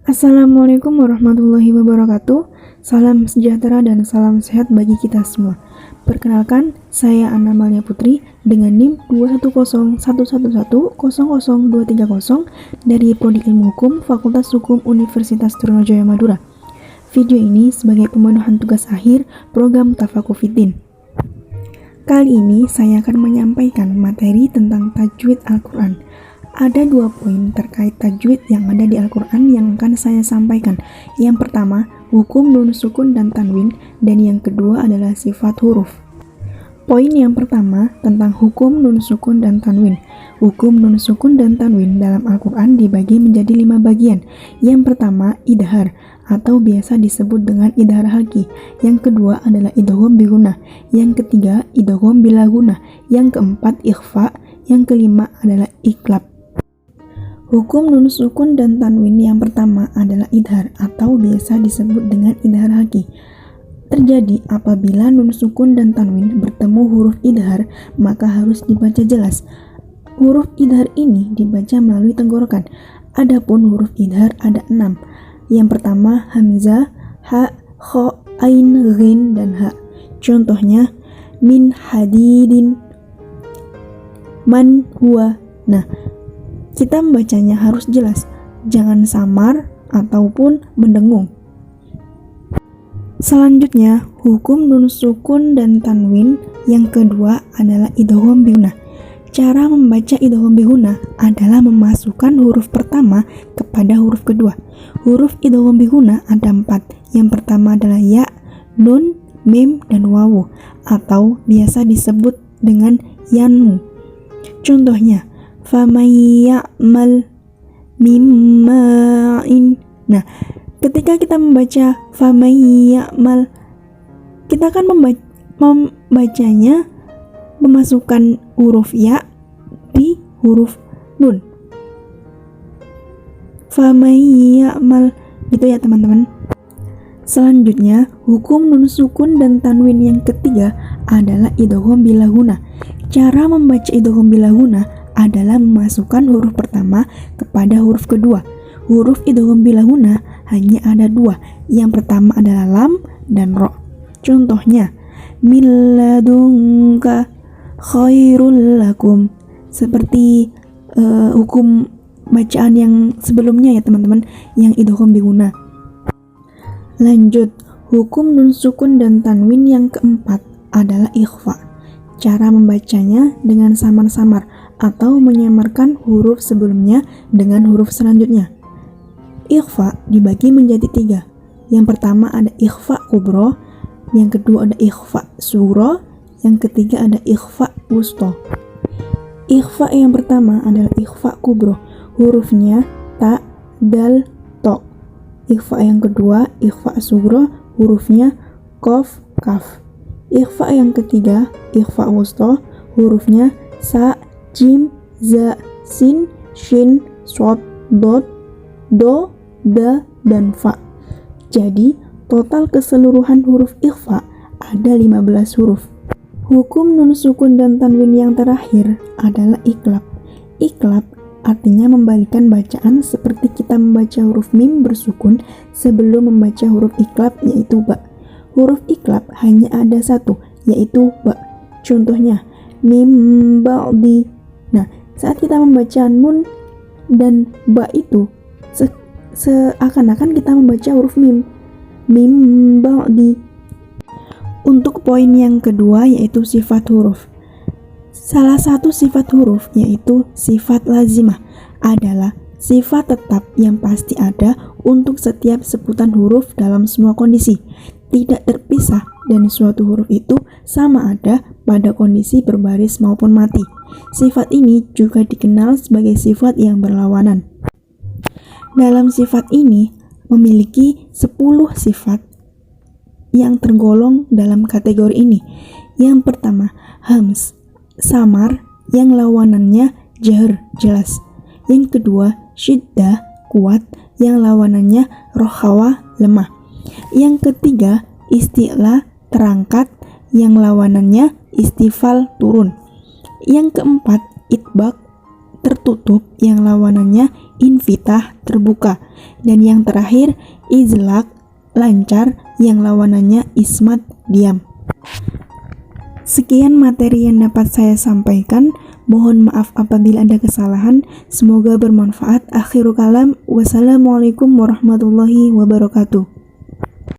Assalamualaikum warahmatullahi wabarakatuh. Salam sejahtera dan salam sehat bagi kita semua. Perkenalkan, saya Anna Malia Putri dengan NIM 21011100230 dari Prodi Ilmu Hukum Fakultas Hukum Universitas Trunojoyo Madura. Video ini sebagai pemenuhan tugas akhir program Tafakufiddin. Kali ini saya akan menyampaikan materi tentang tajwid Al-Quran. Ada 2 poin terkait tajwid yang ada di Al-Quran yang akan saya sampaikan. Yang pertama, hukum nun sukun dan tanwin, dan yang kedua adalah sifat huruf. Poin yang pertama tentang hukum nun sukun dan tanwin. Hukum nun sukun dan tanwin dalam Al-Quran dibagi menjadi 5 bagian. Yang pertama, idhar atau biasa disebut dengan idhar halki. Yang kedua adalah idgham bigunah. Yang ketiga, idgham bila gunah. Yang keempat, ikhfa. Yang kelima adalah iklab. Hukum nun sukun dan tanwin yang pertama adalah idhar atau biasa disebut dengan idhar halki. Terjadi apabila nun sukun dan tanwin bertemu huruf idhar, maka harus dibaca jelas. Huruf idhar ini dibaca melalui tenggorokan. Adapun huruf idhar ada 6. Yang pertama hamzah, ha, kha, ain, ghin, dan ha. Contohnya min hadidin, man huwa. Nah, kita membacanya harus jelas, jangan samar ataupun mendengung. Selanjutnya, hukum nun sukun dan tanwin yang kedua adalah idgham bigunah. Cara membaca idgham bigunah adalah memasukkan huruf pertama kepada huruf kedua. Huruf idgham bigunah ada 4. Yang pertama adalah ya, nun, mim, dan wawu atau biasa disebut dengan yanmu. Contohnya famay ya'mal mimma'in. Nah, ketika kita membaca famay ya'mal, kita akan membacanya memasukkan huruf ya di huruf nun. Famay ya'mal, gitu ya teman-teman. Selanjutnya, hukum nun sukun dan tanwin yang ketiga adalah idgham bila gunah. Cara membaca idgham bila gunah adalah memasukkan huruf pertama kepada huruf kedua. Huruf idgham bila gunah hanya ada 2. Yang pertama adalah lam dan ro. Contohnya min ladunka khairul lakum. Seperti hukum bacaan yang sebelumnya ya teman-teman, yang idgham bi gunah. Lanjut, hukum nun sukun dan tanwin yang keempat adalah ikhfa. Cara membacanya dengan samar-samar atau menyamarkan huruf sebelumnya dengan huruf selanjutnya. Ikhfa dibagi menjadi 3. Yang pertama ada ikhfa kubro, yang kedua ada ikhfa sugro, yang ketiga ada ikhfa wusto. Ikhfa yang pertama adalah ikhfa kubro, hurufnya ta, dal, to. Ikhfa yang kedua, ikhfa sugro, hurufnya kof, kaf. Ikhfa yang ketiga, ikhfa wusto, hurufnya sa, jim, za, sin, shin, shod, dot, do, da, dan fa. Jadi, total keseluruhan huruf ikhfa ada 15 huruf. Hukum nun sukun dan tanwin yang terakhir adalah iklab. Iklab artinya membalikan bacaan seperti kita membaca huruf mim bersukun sebelum membaca huruf iklab, yaitu ba. Huruf iklab hanya ada 1, yaitu ba. Contohnya mim ba'di. Nah, saat kita membaca nun dan ba itu seakan-akan kita membaca huruf mim. Mim ba'di. Untuk poin yang kedua yaitu sifat huruf. Salah satu sifat huruf yaitu sifat lazimah adalah sifat tetap yang pasti ada untuk setiap sebutan huruf dalam semua kondisi, tidak terpisah, dan suatu huruf itu sama ada pada kondisi berbaris maupun mati. Sifat ini juga dikenal sebagai sifat yang berlawanan. Dalam sifat ini memiliki 10 sifat yang tergolong dalam kategori ini. Yang pertama, hams, samar, yang lawanannya jahr, jelas. Yang kedua, syiddah, kuat, yang lawanannya rohawa, lemah. Yang ketiga, isti'la, terangkat, yang lawanannya istifal, turun. Yang keempat, itbaq, tertutup yang lawanannya infitah, terbuka. Dan yang terakhir izlaq, lancar, yang lawanannya ismat, diam. Sekian materi yang dapat saya sampaikan. Mohon maaf apabila ada kesalahan. Semoga bermanfaat. Akhirul kalam. Wassalamualaikum warahmatullahi wabarakatuh.